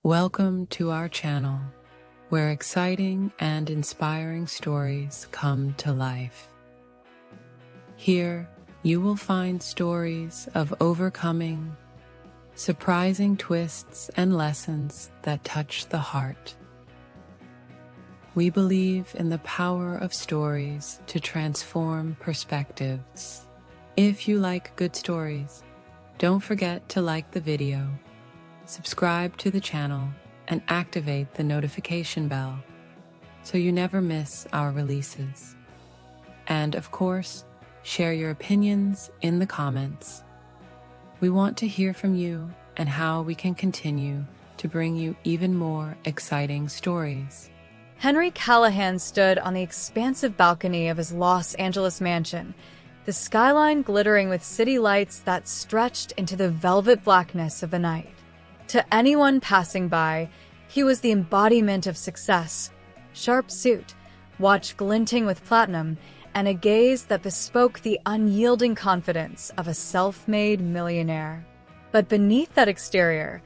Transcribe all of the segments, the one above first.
Welcome to our channel, where exciting and inspiring stories come to life. Here, you will find stories of overcoming, surprising twists and lessons that touch the heart. We believe in the power of stories to transform perspectives. If you like good stories, don't forget to like the video, subscribe to the channel, and activate the notification bell so you never miss our releases. And of course, share your opinions in the comments. We want to hear from you and how we can continue to bring you even more exciting stories. Henry Callahan stood on the expansive balcony of his Los Angeles mansion, the skyline glittering with city lights that stretched into the velvet blackness of the night. To anyone passing by, he was the embodiment of success: sharp suit, watch glinting with platinum, and a gaze that bespoke the unyielding confidence of a self-made millionaire. But beneath that exterior,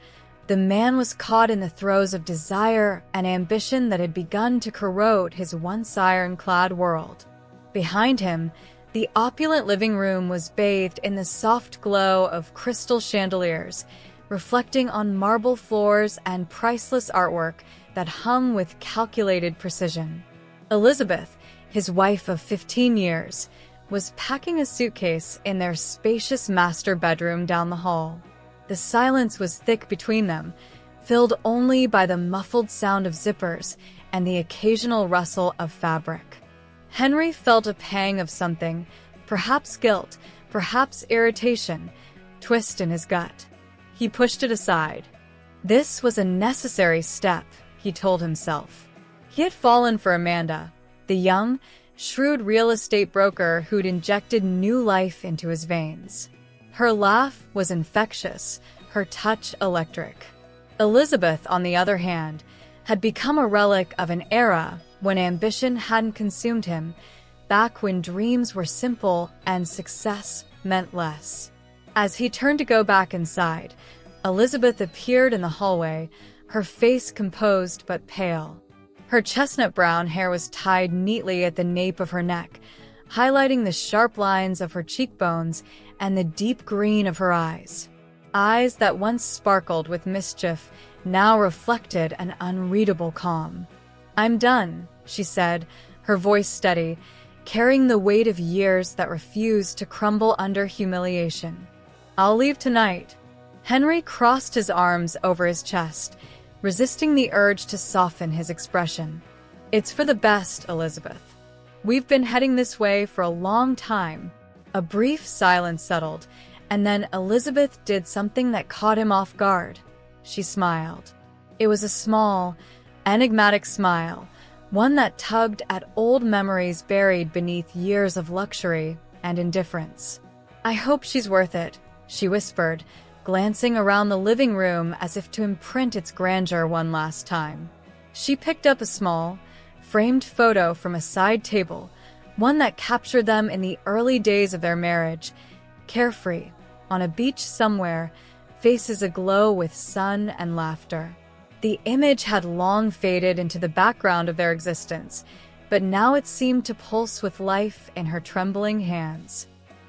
the man was caught in the throes of desire and ambition that had begun to corrode his once iron-clad world. Behind him, the opulent living room was bathed in the soft glow of crystal chandeliers, reflecting on marble floors and priceless artwork that hung with calculated precision. Elizabeth, his wife of 15 years, was packing a suitcase in their spacious master bedroom down the hall. The silence was thick between them, filled only by the muffled sound of zippers and the occasional rustle of fabric. Henry felt a pang of something, perhaps guilt, perhaps irritation, twist in his gut. He pushed it aside. This was a necessary step, he told himself. He had fallen for Amanda, the young, shrewd real estate broker who'd injected new life into his veins. Her laugh was infectious, her touch electric. Elizabeth, on the other hand, had become a relic of an era when ambition hadn't consumed him, back when dreams were simple and success meant less. As he turned to go back inside, Elizabeth appeared in the hallway, her face composed but pale. Her chestnut brown hair was tied neatly at the nape of her neck, highlighting the sharp lines of her cheekbones and the deep green of her eyes. Eyes that once sparkled with mischief now reflected an unreadable calm. "I'm done," she said, her voice steady, carrying the weight of years that refused to crumble under humiliation. "I'll leave tonight." Henry crossed his arms over his chest, resisting the urge to soften his expression. "It's for the best, Elizabeth. We've been heading this way for a long time." A brief silence settled, and then Elizabeth did something that caught him off guard. She smiled. It was a small, enigmatic smile, one that tugged at old memories buried beneath years of luxury and indifference. "I hope she's worth it," she whispered, glancing around the living room as if to imprint its grandeur one last time. She picked up a small, framed photo from a side table, one that captured them in the early days of their marriage, carefree, on a beach somewhere, faces aglow with sun and laughter. The image had long faded into the background of their existence, but now it seemed to pulse with life in her trembling hands.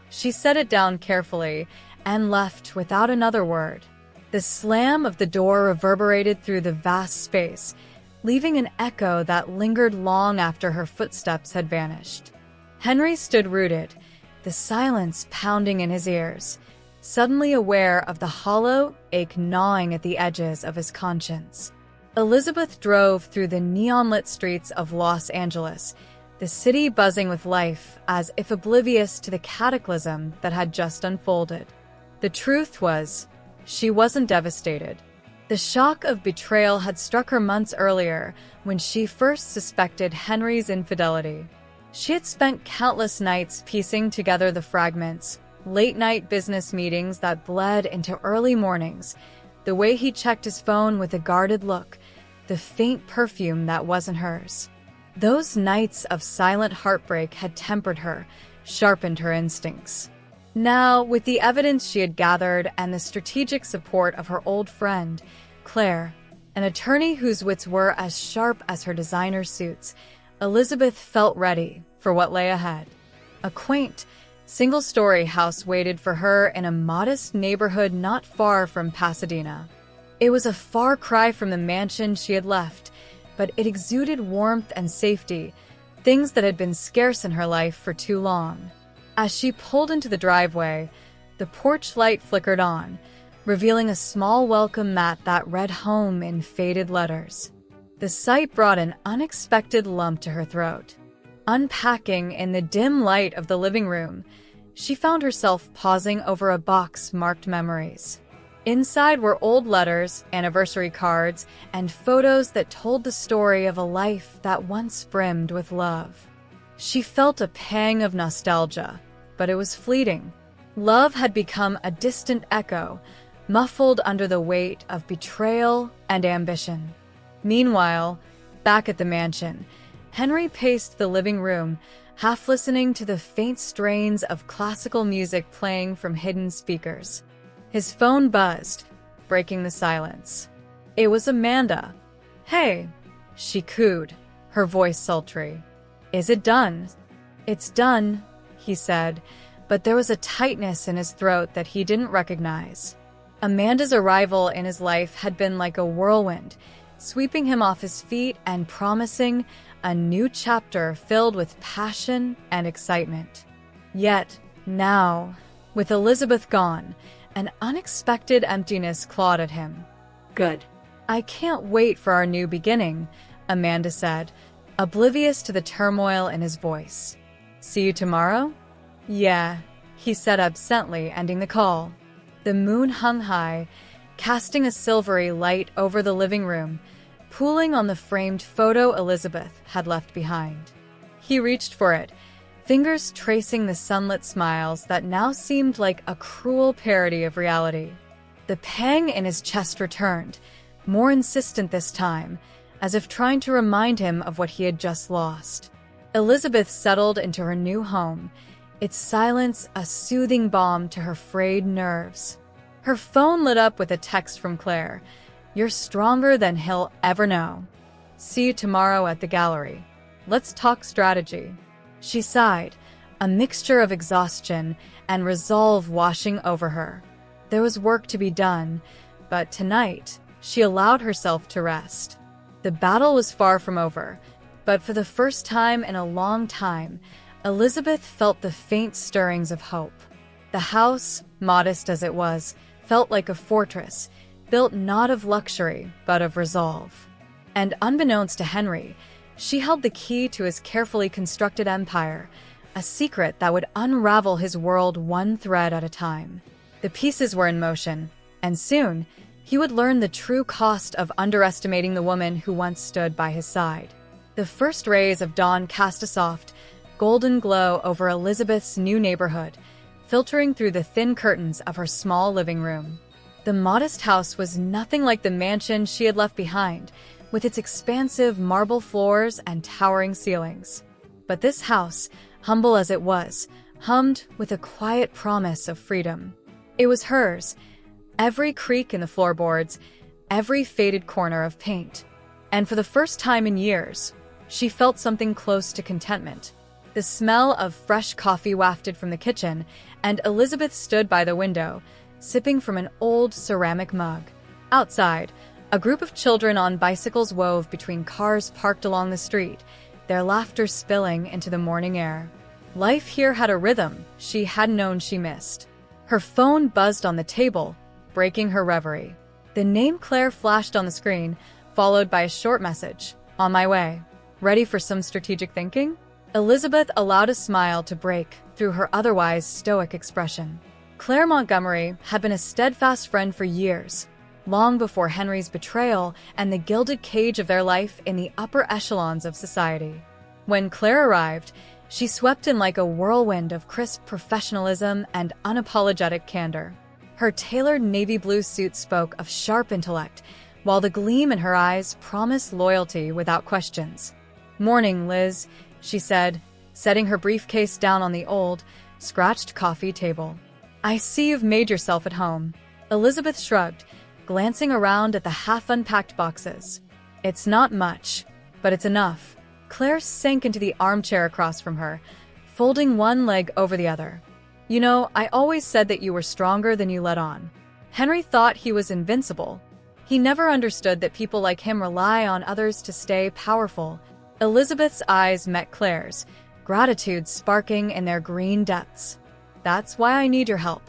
She set it down carefully and left without another word. The slam of the door reverberated through the vast space, leaving an echo that lingered long after her footsteps had vanished. Henry stood rooted, the silence pounding in his ears, suddenly aware of the hollow ache gnawing at the edges of his conscience. Elizabeth drove through the neon-lit streets of Los Angeles, the city buzzing with life as if oblivious to the cataclysm that had just unfolded. The truth was, she wasn't devastated. The shock of betrayal had struck her months earlier when she first suspected Henry's infidelity. She had spent countless nights piecing together the fragments, late-night business meetings that bled into early mornings, the way he checked his phone with a guarded look, the faint perfume that wasn't hers. Those nights of silent heartbreak had tempered her, sharpened her instincts. Now, with the evidence she had gathered and the strategic support of her old friend, Claire, An attorney whose wits were as sharp as her designer suits, Elizabeth felt ready for what lay ahead. A quaint, single-story house waited for her in a modest neighborhood not far from Pasadena. It was a far cry from the mansion she had left, but it exuded warmth and safety, things that had been scarce in her life for too long. As she pulled into the driveway, the porch light flickered on, revealing a small welcome mat that read home in faded letters. The sight brought an unexpected lump to her throat. Unpacking in the dim light of the living room, she found herself pausing over a box marked memories. Inside were old letters, anniversary cards, and photos that told the story of a life that once brimmed with love. She felt a pang of nostalgia, but it was fleeting. Love had become a distant echo, muffled under the weight of betrayal and ambition. Meanwhile, back at the mansion, Henry paced the living room, half listening to the faint strains of classical music playing from hidden speakers. His phone buzzed, breaking the silence. It was Amanda. "Hey," she cooed, her voice sultry. "Is it done?" "It's done," he said, but there was a tightness in his throat that he didn't recognize. Amanda's arrival in his life had been like a whirlwind, sweeping him off his feet and promising a new chapter filled with passion and excitement. Yet, now, with Elizabeth gone, an unexpected emptiness clawed at him. Good. "I can't wait for our new beginning," Amanda said, oblivious to the turmoil in his voice. "See you tomorrow?" "Yeah," he said absently, ending the call. The moon hung high, casting a silvery light over the living room, pooling on the framed photo Elizabeth had left behind. He reached for it, fingers tracing the sunlit smiles that now seemed like a cruel parody of reality. The pang in his chest returned, more insistent this time, as if trying to remind him of what he had just lost. Elizabeth settled into her new home, its silence a soothing balm to her frayed nerves. Her phone lit up with a text from Claire. "You're stronger than he'll ever know. See you tomorrow at the gallery. Let's talk strategy." She sighed, a mixture of exhaustion and resolve washing over her. There was work to be done, but tonight she allowed herself to rest. The battle was far from over, but for the first time in a long time, Elizabeth felt the faint stirrings of hope. The house, modest as it was, felt like a fortress, built not of luxury, but of resolve. And unbeknownst to Henry, she held the key to his carefully constructed empire, a secret that would unravel his world one thread at a time. The pieces were in motion, and soon, he would learn the true cost of underestimating the woman who once stood by his side. The first rays of dawn cast a soft, golden glow over Elizabeth's new neighborhood, filtering through the thin curtains of her small living room. The modest house was nothing like the mansion she had left behind, with its expansive marble floors and towering ceilings. But this house, humble as it was, hummed with a quiet promise of freedom. It was hers, every creak in the floorboards, every faded corner of paint. And for the first time in years, she felt something close to contentment. The smell of fresh coffee wafted from the kitchen, and Elizabeth stood by the window, sipping from an old ceramic mug. Outside, a group of children on bicycles wove between cars parked along the street, their laughter spilling into the morning air. Life here had a rhythm she hadn't known she missed. Her phone buzzed on the table, breaking her reverie. The name Claire flashed on the screen, followed by a short message. "On my way. Ready for some strategic thinking?" Elizabeth allowed a smile to break through her otherwise stoic expression. Claire Montgomery had been a steadfast friend for years, long before Henry's betrayal and the gilded cage of their life in the upper echelons of society. When Claire arrived, she swept in like a whirlwind of crisp professionalism and unapologetic candor. Her tailored navy blue suit spoke of sharp intellect, while the gleam in her eyes promised loyalty without questions. "Morning, Liz," she said, setting her briefcase down on the old, scratched coffee table. "I see you've made yourself at home." Elizabeth shrugged, glancing around at the half-unpacked boxes. "It's not much, but it's enough." Claire sank into the armchair across from her, folding one leg over the other. "You know, I always said that you were stronger than you let on." Henry thought he was invincible. He never understood that people like him rely on others to stay powerful. Elizabeth's eyes met Claire's, gratitude sparking in their green depths. "That's why I need your help.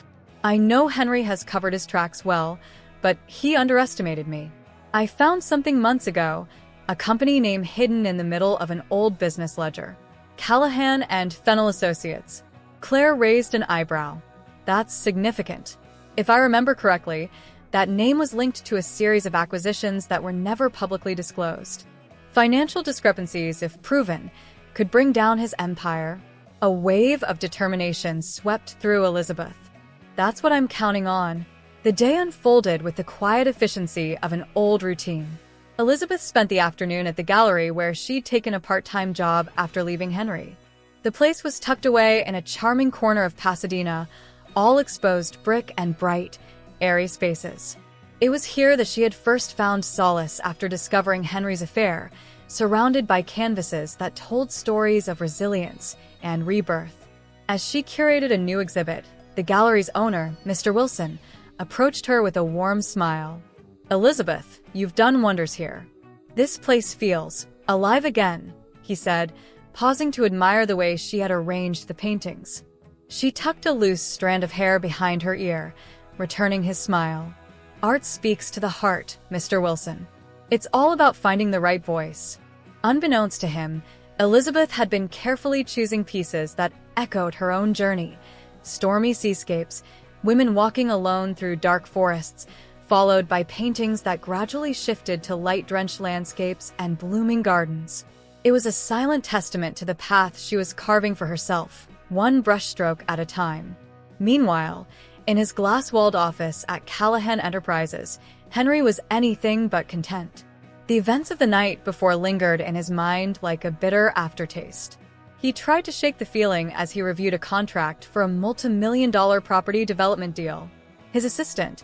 I know Henry has covered his tracks well, but he underestimated me. I found something months ago, a company name hidden in the middle of an old business ledger. Callahan and Fennell Associates." Claire raised an eyebrow. "That's significant. If I remember correctly, that name was linked to a series of acquisitions that were never publicly disclosed. Financial discrepancies, if proven, could bring down his empire." A wave of determination swept through Elizabeth. "That's what I'm counting on." The day unfolded with the quiet efficiency of an old routine. Elizabeth spent the afternoon at the gallery where she'd taken a part-time job after leaving Henry. The place was tucked away in a charming corner of Pasadena, all exposed brick and bright, airy spaces. It was here that she had first found solace after discovering Henry's affair, surrounded by canvases that told stories of resilience and rebirth. As she curated a new exhibit, the gallery's owner, Mr. Wilson, approached her with a warm smile. "Elizabeth, you've done wonders here. This place feels alive again," he said, pausing to admire the way she had arranged the paintings. She tucked a loose strand of hair behind her ear, returning his smile. "Art speaks to the heart, Mr. Wilson. It's all about finding the right voice." Unbeknownst to him, Elizabeth had been carefully choosing pieces that echoed her own journey. Stormy seascapes, women walking alone through dark forests, followed by paintings that gradually shifted to light-drenched landscapes and blooming gardens. It was a silent testament to the path she was carving for herself, one brushstroke at a time. Meanwhile, in his glass-walled office at Callahan Enterprises, Henry was anything but content. The events of the night before lingered in his mind like a bitter aftertaste. He tried to shake the feeling as he reviewed a contract for a multi-million-dollar property development deal. His assistant,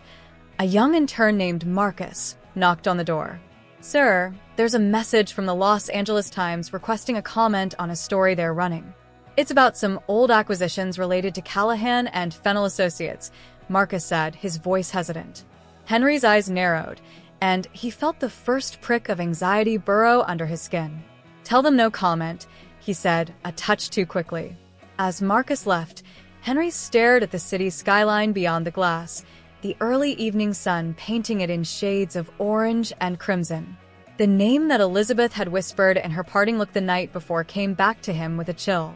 a young intern named Marcus, knocked on the door. "Sir, there's a message from the Los Angeles Times requesting a comment on a story they're running. It's about some old acquisitions related to Callahan and Fennell Associates," Marcus said, his voice hesitant. Henry's eyes narrowed, and he felt the first prick of anxiety burrow under his skin. "Tell them no comment," he said, a touch too quickly. As Marcus left, Henry stared at the city skyline beyond the glass, the early evening sun painting it in shades of orange and crimson. The name that Elizabeth had whispered in her parting look the night before came back to him with a chill.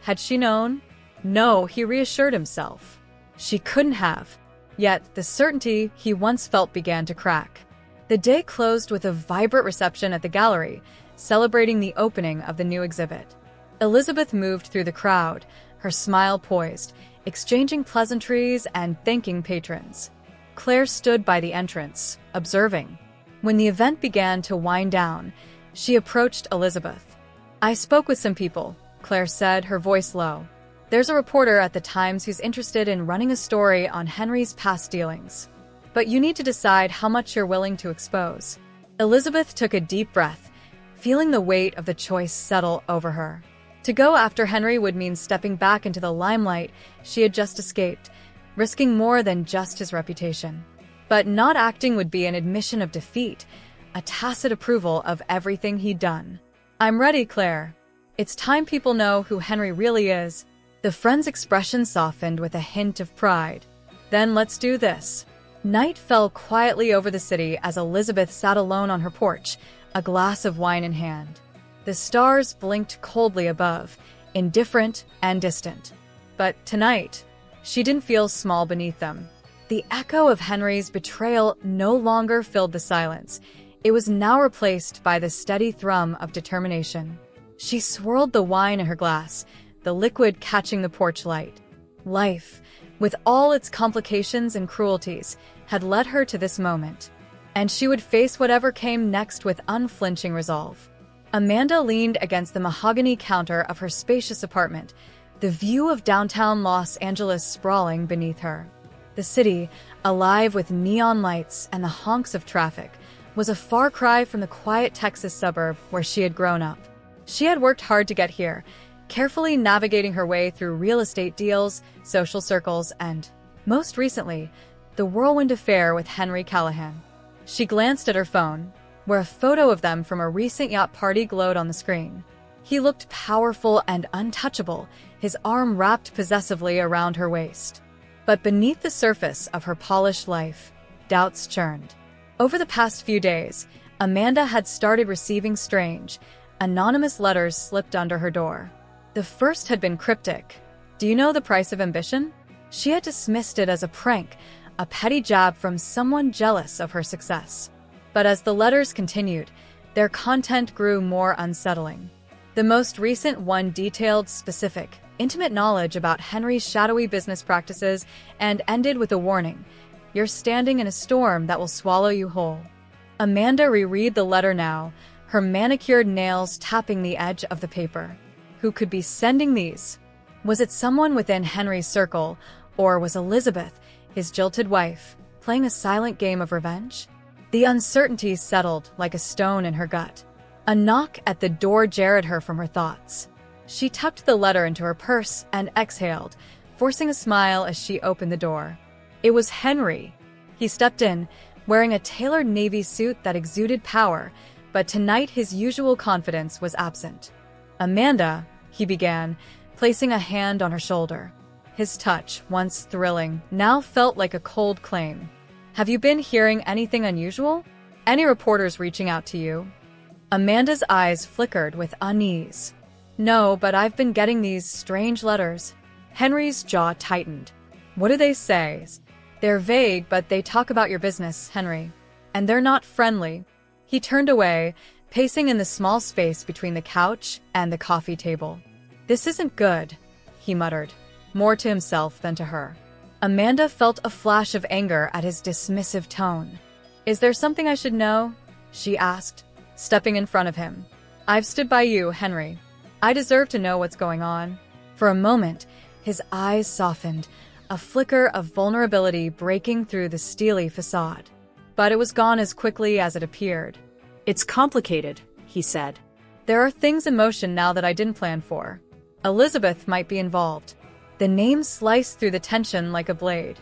Had she known? No, he reassured himself. She couldn't have. Yet the certainty he once felt began to crack. The day closed with a vibrant reception at the gallery, celebrating the opening of the new exhibit. Elizabeth moved through the crowd, her smile poised, exchanging pleasantries and thanking patrons. Claire stood by the entrance, observing. When the event began to wind down, she approached Elizabeth. "I spoke with some people," Claire said, her voice low. "There's a reporter at the Times who's interested in running a story on Henry's past dealings. But you need to decide how much you're willing to expose." Elizabeth took a deep breath, feeling the weight of the choice settle over her. To go after Henry would mean stepping back into the limelight she had just escaped, risking more than just his reputation. But not acting would be an admission of defeat, a tacit approval of everything he'd done. "I'm ready, Claire. It's time people know who Henry really is." The friend's expression softened with a hint of pride. "Then let's do this." Night fell quietly over the city as Elizabeth sat alone on her porch, a glass of wine in hand. The stars blinked coldly above, indifferent and distant. But tonight, she didn't feel small beneath them. The echo of Henry's betrayal no longer filled the silence. It was now replaced by the steady thrum of determination. She swirled the wine in her glass, the liquid catching the porch light. Life, with all its complications and cruelties, had led her to this moment, and she would face whatever came next with unflinching resolve. Amanda leaned against the mahogany counter of her spacious apartment, the view of downtown Los Angeles sprawling beneath her. The city, alive with neon lights and the honks of traffic, was a far cry from the quiet Texas suburb where she had grown up. She had worked hard to get here, carefully navigating her way through real estate deals, social circles, and, most recently, the whirlwind affair with Henry Callahan. She glanced at her phone, where a photo of them from a recent yacht party glowed on the screen. He looked powerful and untouchable, his arm wrapped possessively around her waist. But beneath the surface of her polished life, doubts churned. Over the past few days, Amanda had started receiving strange, anonymous letters slipped under her door. The first had been cryptic. "Do you know the price of ambition?" She had dismissed it as a prank, a petty jab from someone jealous of her success. But as the letters continued, their content grew more unsettling. The most recent one detailed specific, intimate knowledge about Henry's shadowy business practices and ended with a warning: "You're standing in a storm that will swallow you whole." Amanda reread the letter now, her manicured nails tapping the edge of the paper. Who could be sending these? Was it someone within Henry's circle, or was Elizabeth, his jilted wife, playing a silent game of revenge? The uncertainty settled like a stone in her gut. A knock at the door jarred her from her thoughts. She tucked the letter into her purse and exhaled, forcing a smile as she opened the door. It was Henry. He stepped in, wearing a tailored navy suit that exuded power, but tonight his usual confidence was absent. "Amanda," he began, placing a hand on her shoulder. His touch, once thrilling, now felt like a cold claim. "Have you been hearing anything unusual? Any reporters reaching out to you?" Amanda's eyes flickered with unease. "No, but I've been getting these strange letters." Henry's jaw tightened. "What do they say?" "They're vague, but they talk about your business, Henry. And they're not friendly." He turned away, pacing in the small space between the couch and the coffee table. "This isn't good," he muttered, more to himself than to her. Amanda felt a flash of anger at his dismissive tone. "Is there something I should know?" she asked, stepping in front of him. "I've stood by you, Henry. I deserve to know what's going on." For a moment, his eyes softened, a flicker of vulnerability breaking through the steely facade. But it was gone as quickly as it appeared. "It's complicated," he said. "There are things in motion now that I didn't plan for. Elizabeth might be involved." The name sliced through the tension like a blade.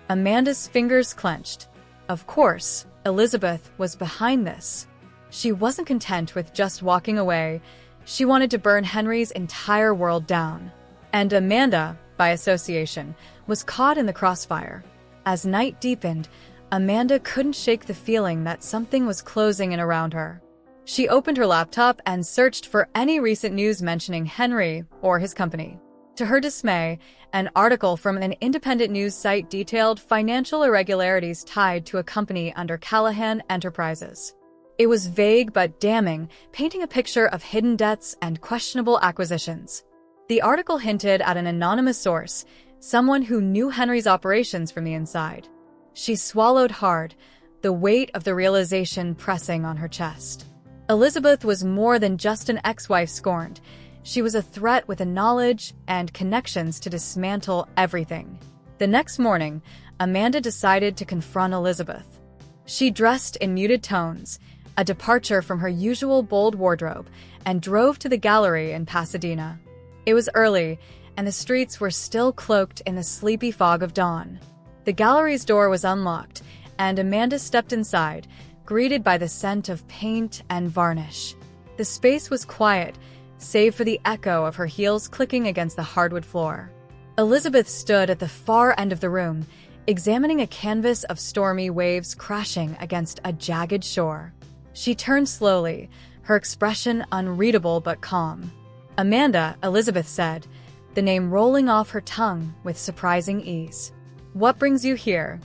Amanda's fingers clenched. Of course, Elizabeth was behind this. She wasn't content with just walking away. She wanted to burn Henry's entire world down. And Amanda, by association, was caught in the crossfire. As night deepened, Amanda couldn't shake the feeling that something was closing in around her. She opened her laptop and searched for any recent news mentioning Henry or his company. To her dismay, an article from an independent news site detailed financial irregularities tied to a company under Callahan Enterprises. It was vague but damning, painting a picture of hidden debts and questionable acquisitions. The article hinted at an anonymous source, someone who knew Henry's operations from the inside. She swallowed hard, the weight of the realization pressing on her chest. Elizabeth was more than just an ex-wife scorned. She was a threat with a knowledge and connections to dismantle everything. The next morning, Amanda decided to confront Elizabeth. She dressed in muted tones, a departure from her usual bold wardrobe, and drove to the gallery in Pasadena. It was early, and the streets were still cloaked in the sleepy fog of dawn. The gallery's door was unlocked, and Amanda stepped inside, greeted by the scent of paint and varnish. The space was quiet, save for the echo of her heels clicking against the hardwood floor. Elizabeth stood at the far end of the room, examining a canvas of stormy waves crashing against a jagged shore. She turned slowly, her expression unreadable but calm. "Amanda," Elizabeth said, the name rolling off her tongue with surprising ease. "What brings you here?"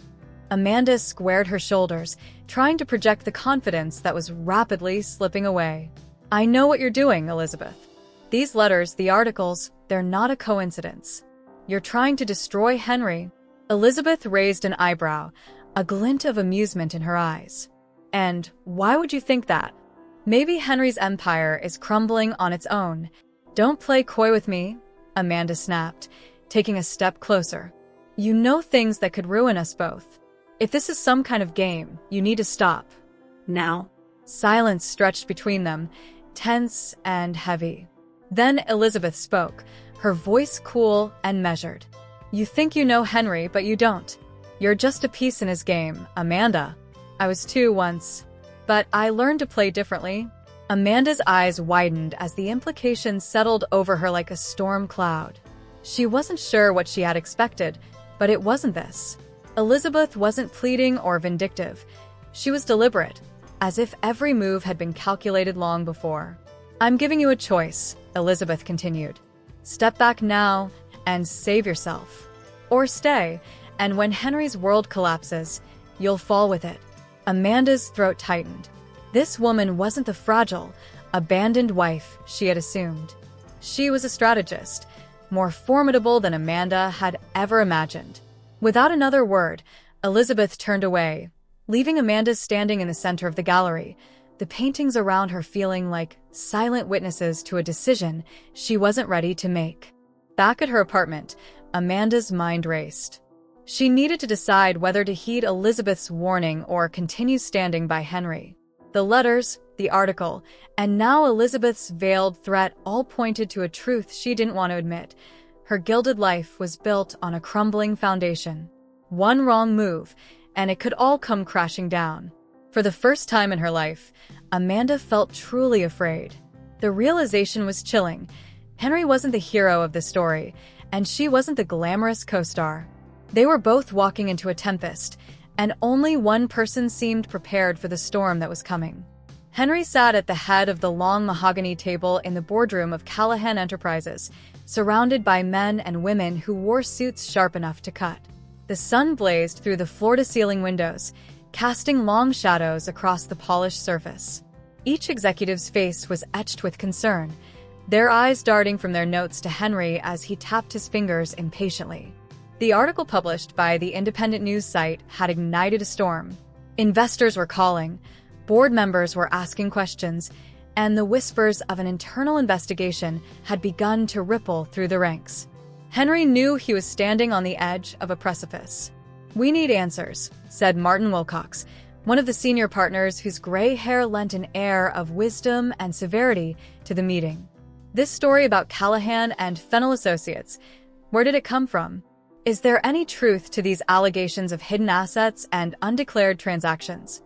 Amanda squared her shoulders, trying to project the confidence that was rapidly slipping away. "I know what you're doing, Elizabeth. These letters, the articles, they're not a coincidence. You're trying to destroy Henry." Elizabeth raised an eyebrow, a glint of amusement in her eyes. "And why would you think that?" "Maybe Henry's empire is crumbling on its own." "Don't play coy with me," Amanda snapped, taking a step closer. You know things that could ruin us both. If this is some kind of game, you need to stop. Now? Silence stretched between them, tense and heavy. Then Elizabeth spoke, her voice cool and measured. You think you know Henry, but you don't. You're just a piece in his game, Amanda. I was too once. But I learned to play differently. Amanda's eyes widened as the implications settled over her like a storm cloud. She wasn't sure what she had expected, but it wasn't this. Elizabeth wasn't pleading or vindictive. She was deliberate, as if every move had been calculated long before. I'm giving you a choice, Elizabeth continued. Step back now and save yourself. Or stay, and when Henry's world collapses, you'll fall with it. Amanda's throat tightened. This woman wasn't the fragile, abandoned wife she had assumed. She was a strategist, more formidable than Amanda had ever imagined. Without another word, Elizabeth turned away, leaving Amanda standing in the center of the gallery, the paintings around her feeling like silent witnesses to a decision she wasn't ready to make. Back at her apartment, Amanda's mind raced. She needed to decide whether to heed Elizabeth's warning or continue standing by Henry. The letters, the article, and now Elizabeth's veiled threat all pointed to a truth she didn't want to admit. Her gilded life was built on a crumbling foundation. One wrong move, and it could all come crashing down. For the first time in her life, Amanda felt truly afraid. The realization was chilling. Henry wasn't the hero of the story, and she wasn't the glamorous co-star. They were both walking into a tempest, and only one person seemed prepared for the storm that was coming. Henry sat at the head of the long mahogany table in the boardroom of Callahan Enterprises, surrounded by men and women who wore suits sharp enough to cut. The sun blazed through the floor-to-ceiling windows, casting long shadows across the polished surface. Each executive's face was etched with concern, their eyes darting from their notes to Henry as he tapped his fingers impatiently. The article published by the independent news site had ignited a storm. Investors were calling, board members were asking questions, and the whispers of an internal investigation had begun to ripple through the ranks. Henry knew he was standing on the edge of a precipice. "We need answers," said Martin Wilcox, one of the senior partners whose gray hair lent an air of wisdom and severity to the meeting. "This story about Callahan and Fennell Associates, where did it come from? Is there any truth to these allegations of hidden assets and undeclared transactions?"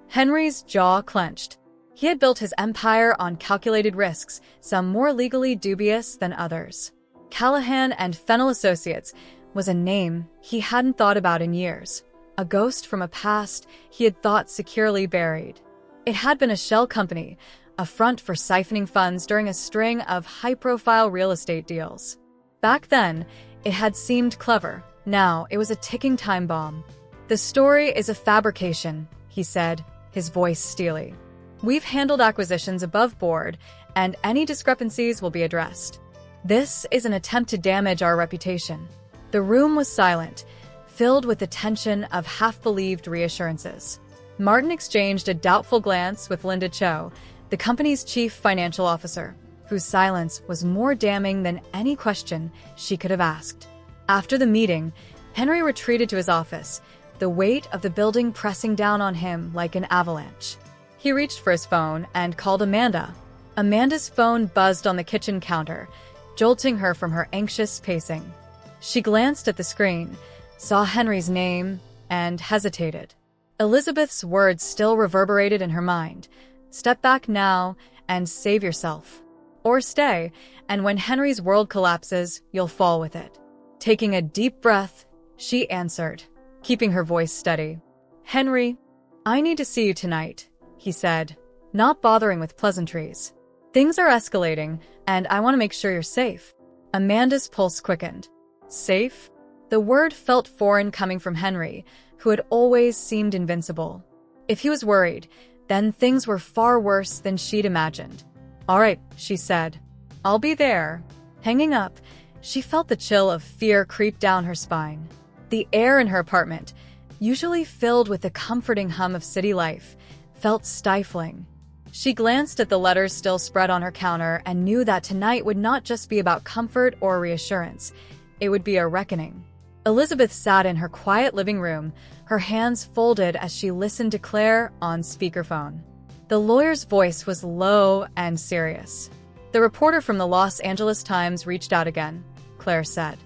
Henry's jaw clenched. He had built his empire on calculated risks, some more legally dubious than others. Callahan and Fennell Associates was a name he hadn't thought about in years, a ghost from a past he had thought securely buried. It had been a shell company, a front for siphoning funds during a string of high-profile real estate deals. Back then, it had seemed clever. Now, it was a ticking time bomb. "The story is a fabrication," he said, his voice steely. "We've handled acquisitions above board, and any discrepancies will be addressed. This is an attempt to damage our reputation." The room was silent, filled with the tension of half-believed reassurances. Martin exchanged a doubtful glance with Linda Cho, the company's chief financial officer, whose silence was more damning than any question she could have asked. After the meeting, Henry retreated to his office, the weight of the building pressing down on him like an avalanche. He reached for his phone and called Amanda. Amanda's phone buzzed on the kitchen counter, jolting her from her anxious pacing. She glanced at the screen, saw Henry's name, and hesitated. Elizabeth's words still reverberated in her mind. "Step back now and save yourself. Or stay, and when Henry's world collapses, you'll fall with it." Taking a deep breath, she answered, keeping her voice steady. "Henry, I need to see you tonight," he said, not bothering with pleasantries. "Things are escalating, and I want to make sure you're safe." Amanda's pulse quickened. Safe? The word felt foreign coming from Henry, who had always seemed invincible. If he was worried, then things were far worse than she'd imagined. "All right," she said. "I'll be there." Hanging up, she felt the chill of fear creep down her spine. The air in her apartment, usually filled with the comforting hum of city life, felt stifling. She glanced at the letters still spread on her counter and knew that tonight would not just be about comfort or reassurance. It would be a reckoning. Elizabeth sat in her quiet living room, her hands folded as she listened to Claire on speakerphone. The lawyer's voice was low and serious. "The reporter from the Los Angeles Times reached out again," Claire said.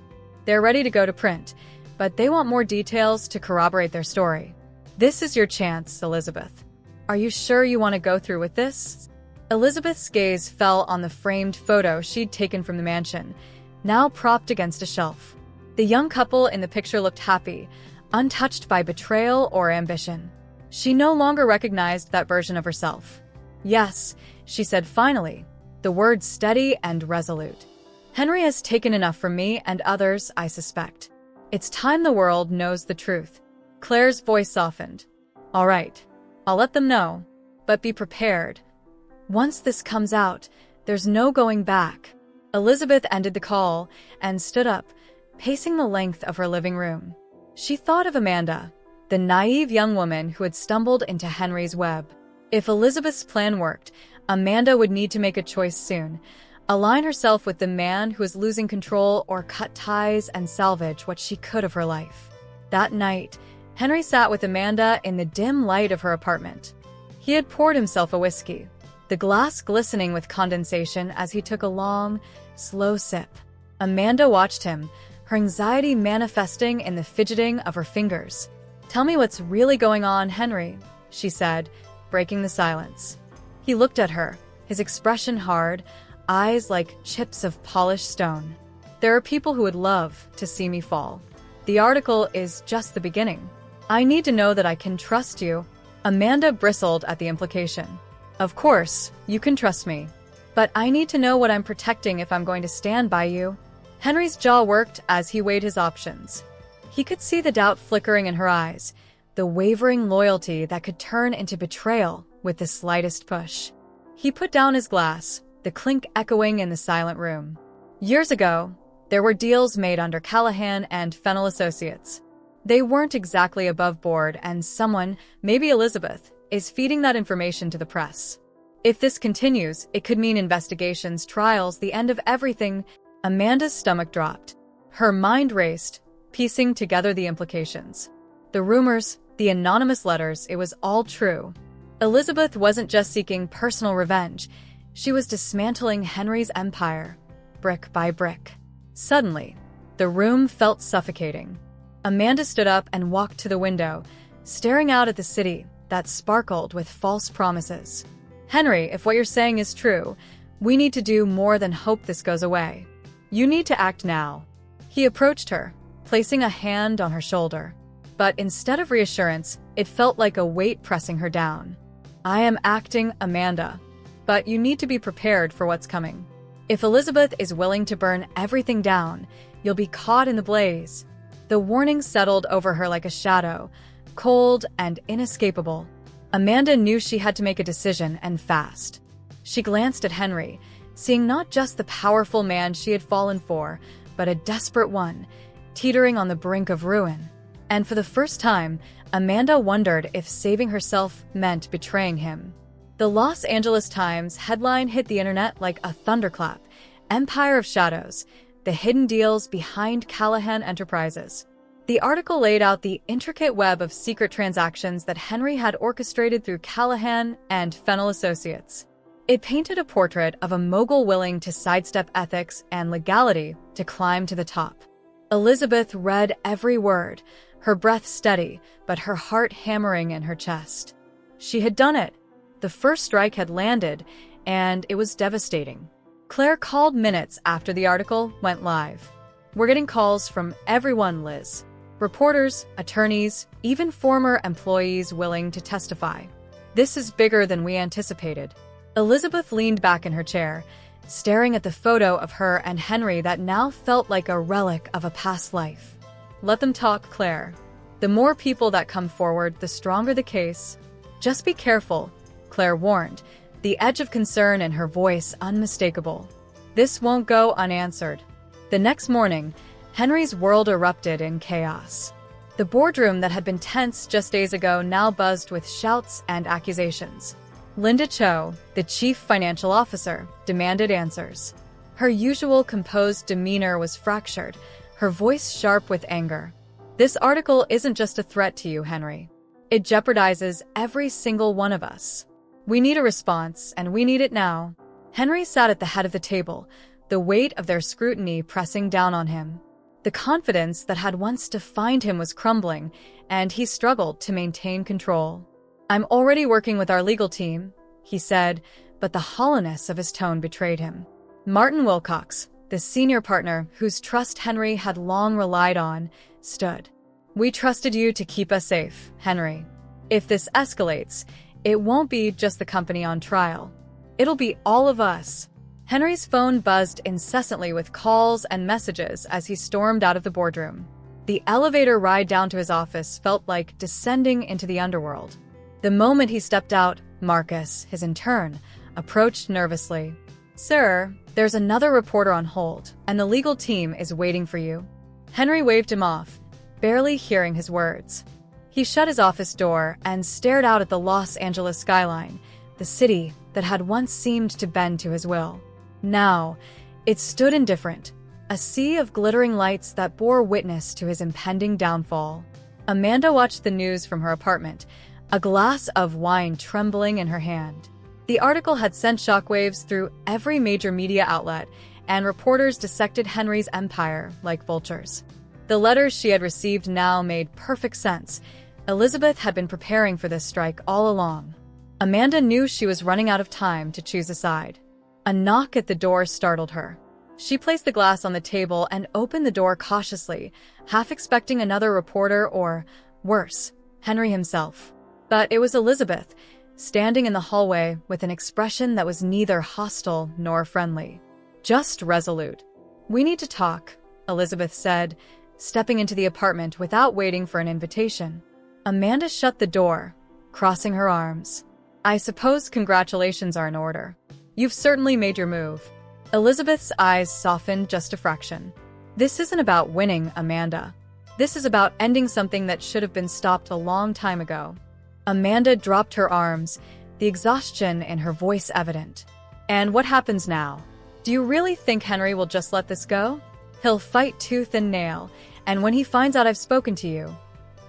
"They're ready to go to print, but they want more details to corroborate their story. This is your chance, Elizabeth. Are you sure you want to go through with this?" Elizabeth's gaze fell on the framed photo she'd taken from the mansion, now propped against a shelf. The young couple in the picture looked happy, untouched by betrayal or ambition. She no longer recognized that version of herself. "Yes," she said finally, the words steady and resolute. "Henry has taken enough from me and others, I suspect. It's time the world knows the truth." Claire's voice softened. "All right, I'll let them know, but be prepared. Once this comes out, there's no going back." Elizabeth ended the call and stood up, pacing the length of her living room. She thought of Amanda, the naive young woman who had stumbled into Henry's web. If Elizabeth's plan worked, Amanda would need to make a choice soon: align herself with the man who was losing control, or cut ties and salvage what she could of her life. That night, Henry sat with Amanda in the dim light of her apartment. He had poured himself a whiskey, the glass glistening with condensation as he took a long, slow sip. Amanda watched him, her anxiety manifesting in the fidgeting of her fingers. "Tell me what's really going on, Henry," she said, breaking the silence. He looked at her, his expression hard, eyes like chips of polished stone. "There are people who would love to see me fall. The article is just the beginning. I need to know that I can trust you." Amanda bristled at the implication. "Of course, you can trust me. But I need to know what I'm protecting if I'm going to stand by you." Henry's jaw worked as he weighed his options. He could see the doubt flickering in her eyes, the wavering loyalty that could turn into betrayal with the slightest push. He put down his glass, the clink echoing in the silent room. Years ago, there were deals made under Callahan and Fennell Associates. They weren't exactly above board, and someone, maybe Elizabeth, is feeding that information to the press. If this continues, it could mean investigations, trials, the end of everything. Amanda's stomach dropped. Her mind raced, piecing together the implications. The rumors, the anonymous letters, it was all true. Elizabeth wasn't just seeking personal revenge. She was dismantling Henry's empire, brick by brick. Suddenly, the room felt suffocating. Amanda stood up and walked to the window, staring out at the city that sparkled with false promises. "Henry, if what you're saying is true, we need to do more than hope this goes away. You need to act now." He approached her, placing a hand on her shoulder. But instead of reassurance, it felt like a weight pressing her down. "I am acting, Amanda. But you need to be prepared for what's coming. If Elizabeth is willing to burn everything down, you'll be caught in the blaze." The warning settled over her like a shadow, cold and inescapable. Amanda knew she had to make a decision, and fast. She glanced at Henry, seeing not just the powerful man she had fallen for, but a desperate one, teetering on the brink of ruin. And for the first time, Amanda wondered if saving herself meant betraying him. The Los Angeles Times headline hit the internet like a thunderclap: "Empire of Shadows, the hidden deals behind Callahan Enterprises." The article laid out the intricate web of secret transactions that Henry had orchestrated through Callahan and Fennell Associates. It painted a portrait of a mogul willing to sidestep ethics and legality to climb to the top. Elizabeth read every word, her breath steady, but her heart hammering in her chest. She had done it. The first strike had landed, and it was devastating. Claire called minutes after the article went live. "We're getting calls from everyone, Liz. Reporters, attorneys, even former employees willing to testify. This is bigger than we anticipated." Elizabeth leaned back in her chair, staring at the photo of her and Henry that now felt like a relic of a past life. "Let them talk, Claire. The more people that come forward, the stronger the case. Just be careful," Claire warned, the edge of concern in her voice unmistakable. "This won't go unanswered." The next morning, Henry's world erupted in chaos. The boardroom that had been tense just days ago now buzzed with shouts and accusations. Linda Cho, the chief financial officer, demanded answers. Her usual composed demeanor was fractured, her voice sharp with anger. "This article isn't just a threat to you, Henry. It jeopardizes every single one of us. We need a response, and we need it now." Henry sat at the head of the table, the weight of their scrutiny pressing down on him. The confidence that had once defined him was crumbling, and he struggled to maintain control. "I'm already working with our legal team," he said, but the hollowness of his tone betrayed him. Martin Wilcox, the senior partner whose trust Henry had long relied on, stood. "We trusted you to keep us safe, Henry. If this escalates, it won't be just the company on trial. It'll be all of us." Henry's phone buzzed incessantly with calls and messages as he stormed out of the boardroom. The elevator ride down to his office felt like descending into the underworld. The moment he stepped out, Marcus, his intern, approached nervously. "Sir, there's another reporter on hold, and the legal team is waiting for you." Henry waved him off, barely hearing his words. He shut his office door and stared out at the Los Angeles skyline, the city that had once seemed to bend to his will. Now, it stood indifferent, a sea of glittering lights that bore witness to his impending downfall. Amanda watched the news from her apartment, a glass of wine trembling in her hand. The article had sent shockwaves through every major media outlet, and reporters dissected Henry's empire like vultures. The letters she had received now made perfect sense. Elizabeth had been preparing for this strike all along. Amanda knew she was running out of time to choose a side. A knock at the door startled her. She placed the glass on the table and opened the door cautiously, half expecting another reporter or, worse, Henry himself. But it was Elizabeth, standing in the hallway with an expression that was neither hostile nor friendly. Just resolute. "We need to talk," Elizabeth said, stepping into the apartment without waiting for an invitation. Amanda shut the door, crossing her arms. "I suppose congratulations are in order. You've certainly made your move." Elizabeth's eyes softened just a fraction. "This isn't about winning, Amanda. This is about ending something that should have been stopped a long time ago." Amanda dropped her arms, the exhaustion in her voice evident. "And what happens now? Do you really think Henry will just let this go? He'll fight tooth and nail, and when he finds out I've spoken to you,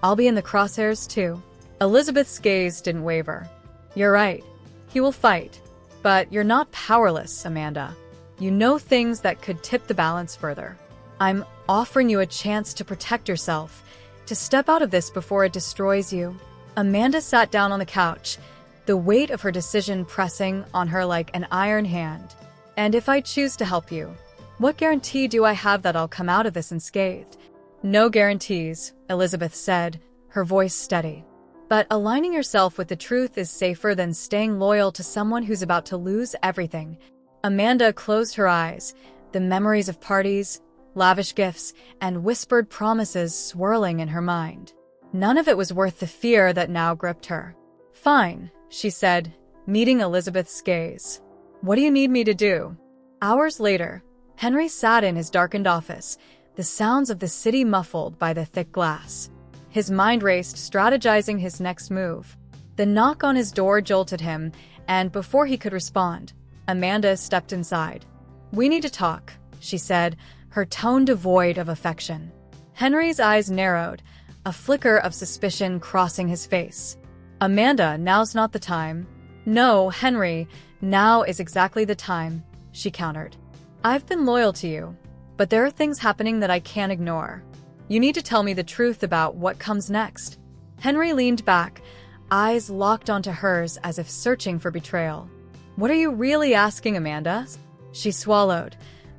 I'll be in the crosshairs too." Elizabeth's gaze didn't waver. "You're right. He will fight. But you're not powerless, Amanda. You know things that could tip the balance further. I'm offering you a chance to protect yourself, to step out of this before it destroys you." Amanda sat down on the couch, the weight of her decision pressing on her like an iron hand. "And if I choose to help you, what guarantee do I have that I'll come out of this unscathed?" "No guarantees," Elizabeth said, her voice steady. "But aligning yourself with the truth is safer than staying loyal to someone who's about to lose everything." Amanda closed her eyes, the memories of parties, lavish gifts, and whispered promises swirling in her mind. None of it was worth the fear that now gripped her. "Fine," she said, meeting Elizabeth's gaze. "What do you need me to do?" Hours later, Henry sat in his darkened office, the sounds of the city muffled by the thick glass. His mind raced, strategizing his next move. The knock on his door jolted him, and before he could respond, Amanda stepped inside. "We need to talk," she said, her tone devoid of affection. Henry's eyes narrowed, a flicker of suspicion crossing his face. "Amanda, now's not the time." "No, Henry, now is exactly the time," she countered. "I've been loyal to you, but there are things happening that I can't ignore. You need to tell me the truth about what comes next." Henry leaned back, eyes locked onto hers as if searching for betrayal. "What are you really asking, Amanda?" She swallowed,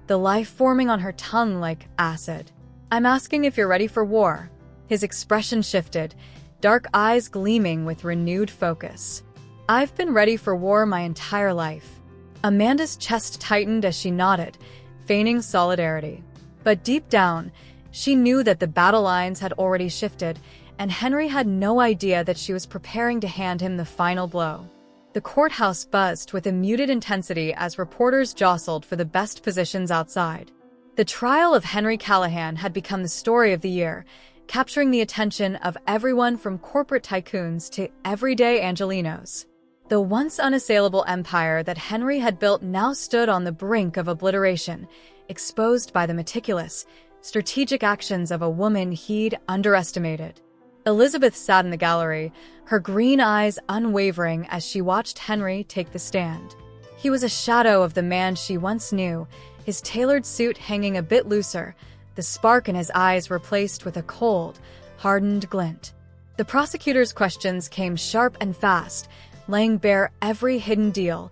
the life forming on her tongue like acid. "I'm asking if you're ready for war." His expression shifted, dark eyes gleaming with renewed focus. "I've been ready for war my entire life." Amanda's chest tightened as she nodded, feigning solidarity. But deep down, she knew that the battle lines had already shifted, and Henry had no idea that she was preparing to hand him the final blow. The courthouse buzzed with a muted intensity as reporters jostled for the best positions outside. The trial of Henry Callahan had become the story of the year, capturing the attention of everyone from corporate tycoons to everyday Angelenos. The once unassailable empire that Henry had built now stood on the brink of obliteration, exposed by the meticulous, strategic actions of a woman he'd underestimated. Elizabeth sat in the gallery, her green eyes unwavering as she watched Henry take the stand. He was a shadow of the man she once knew, his tailored suit hanging a bit looser, the spark in his eyes replaced with a cold, hardened glint. The prosecutor's questions came sharp and fast, laying bare every hidden deal,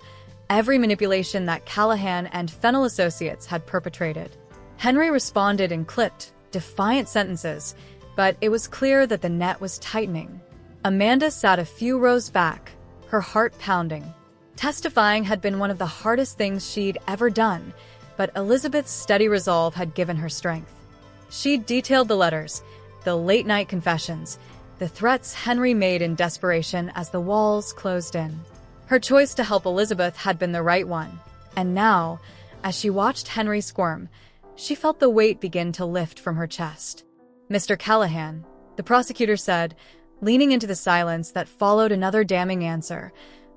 every manipulation that Callahan and Fennell Associates had perpetrated. Henry responded in clipped, defiant sentences, but it was clear that the net was tightening. Amanda sat a few rows back, her heart pounding. Testifying had been one of the hardest things she'd ever done, but Elizabeth's steady resolve had given her strength. She'd detailed the letters, the late-night confessions, the threats Henry made in desperation as the walls closed in. Her choice to help Elizabeth had been the right one, and now, as she watched Henry squirm, she felt the weight begin to lift from her chest. "Mr. Callahan," the prosecutor said, leaning into the silence that followed another damning answer,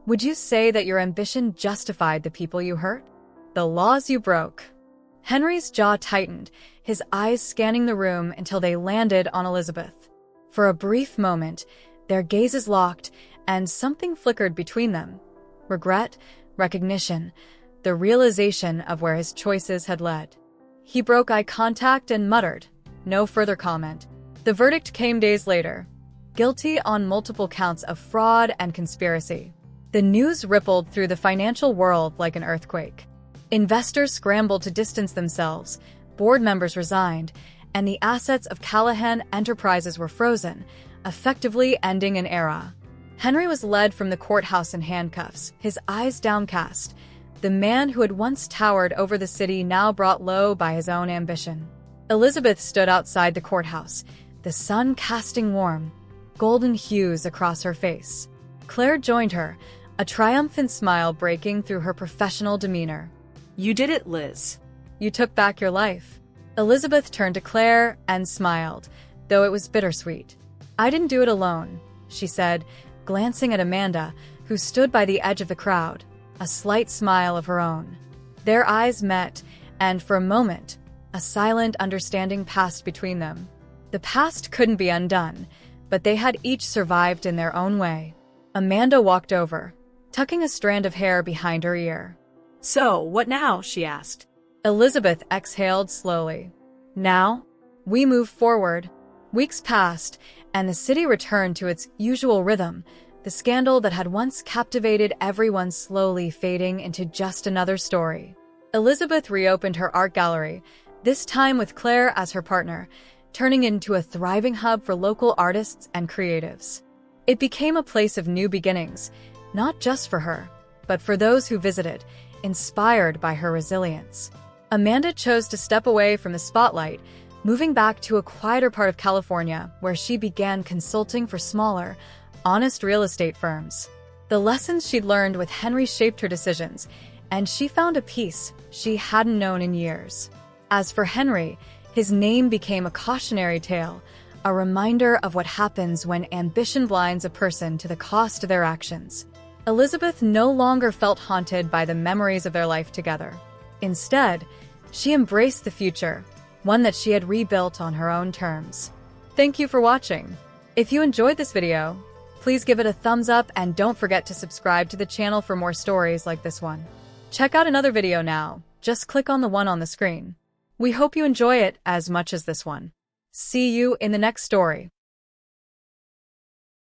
"would you say that your ambition justified the people you hurt? The laws you broke?" Henry's jaw tightened, his eyes scanning the room until they landed on Elizabeth. For a brief moment, their gazes locked, and something flickered between them. Regret, recognition, the realization of where his choices had led. He broke eye contact and muttered, no further comment. The verdict came days later. Guilty on multiple counts of fraud and conspiracy. The news rippled through the financial world like an earthquake. Investors scrambled to distance themselves, board members resigned, and the assets of Callahan Enterprises were frozen, effectively ending an era. Henry was led from the courthouse in handcuffs, his eyes downcast. The man who had once towered over the city now brought low by his own ambition. Elizabeth stood outside the courthouse, the sun casting warm, golden hues across her face. Claire joined her, a triumphant smile breaking through her professional demeanor. "You did it, Liz." "You took back your life." Elizabeth turned to Claire and smiled, though it was bittersweet. "I didn't do it alone," she said, glancing at Amanda, who stood by the edge of the crowd, a slight smile of her own. Their eyes met, and for a moment, a silent understanding passed between them. The past couldn't be undone, but they had each survived in their own way. Amanda walked over, tucking a strand of hair behind her ear. "So, what now?" she asked. Elizabeth exhaled slowly. "Now, we move forward." Weeks passed, and the city returned to its usual rhythm, the scandal that had once captivated everyone slowly fading into just another story. Elizabeth reopened her art gallery, this time with Claire as her partner, turning it into a thriving hub for local artists and creatives. It became a place of new beginnings, not just for her, but for those who visited, inspired by her resilience. Amanda chose to step away from the spotlight, moving back to a quieter part of California where she began consulting for smaller, honest real estate firms. The lessons she'd learned with Henry shaped her decisions, and she found a peace she hadn't known in years. As for Henry, his name became a cautionary tale, a reminder of what happens when ambition blinds a person to the cost of their actions. Elizabeth no longer felt haunted by the memories of their life together. Instead, she embraced the future, one that she had rebuilt on her own terms. Thank you for watching. If you enjoyed this video, please give it a thumbs up and don't forget to subscribe to the channel for more stories like this one. Check out another video now. Just click on the one on the screen. We hope you enjoy it as much as this one. See you in the next story.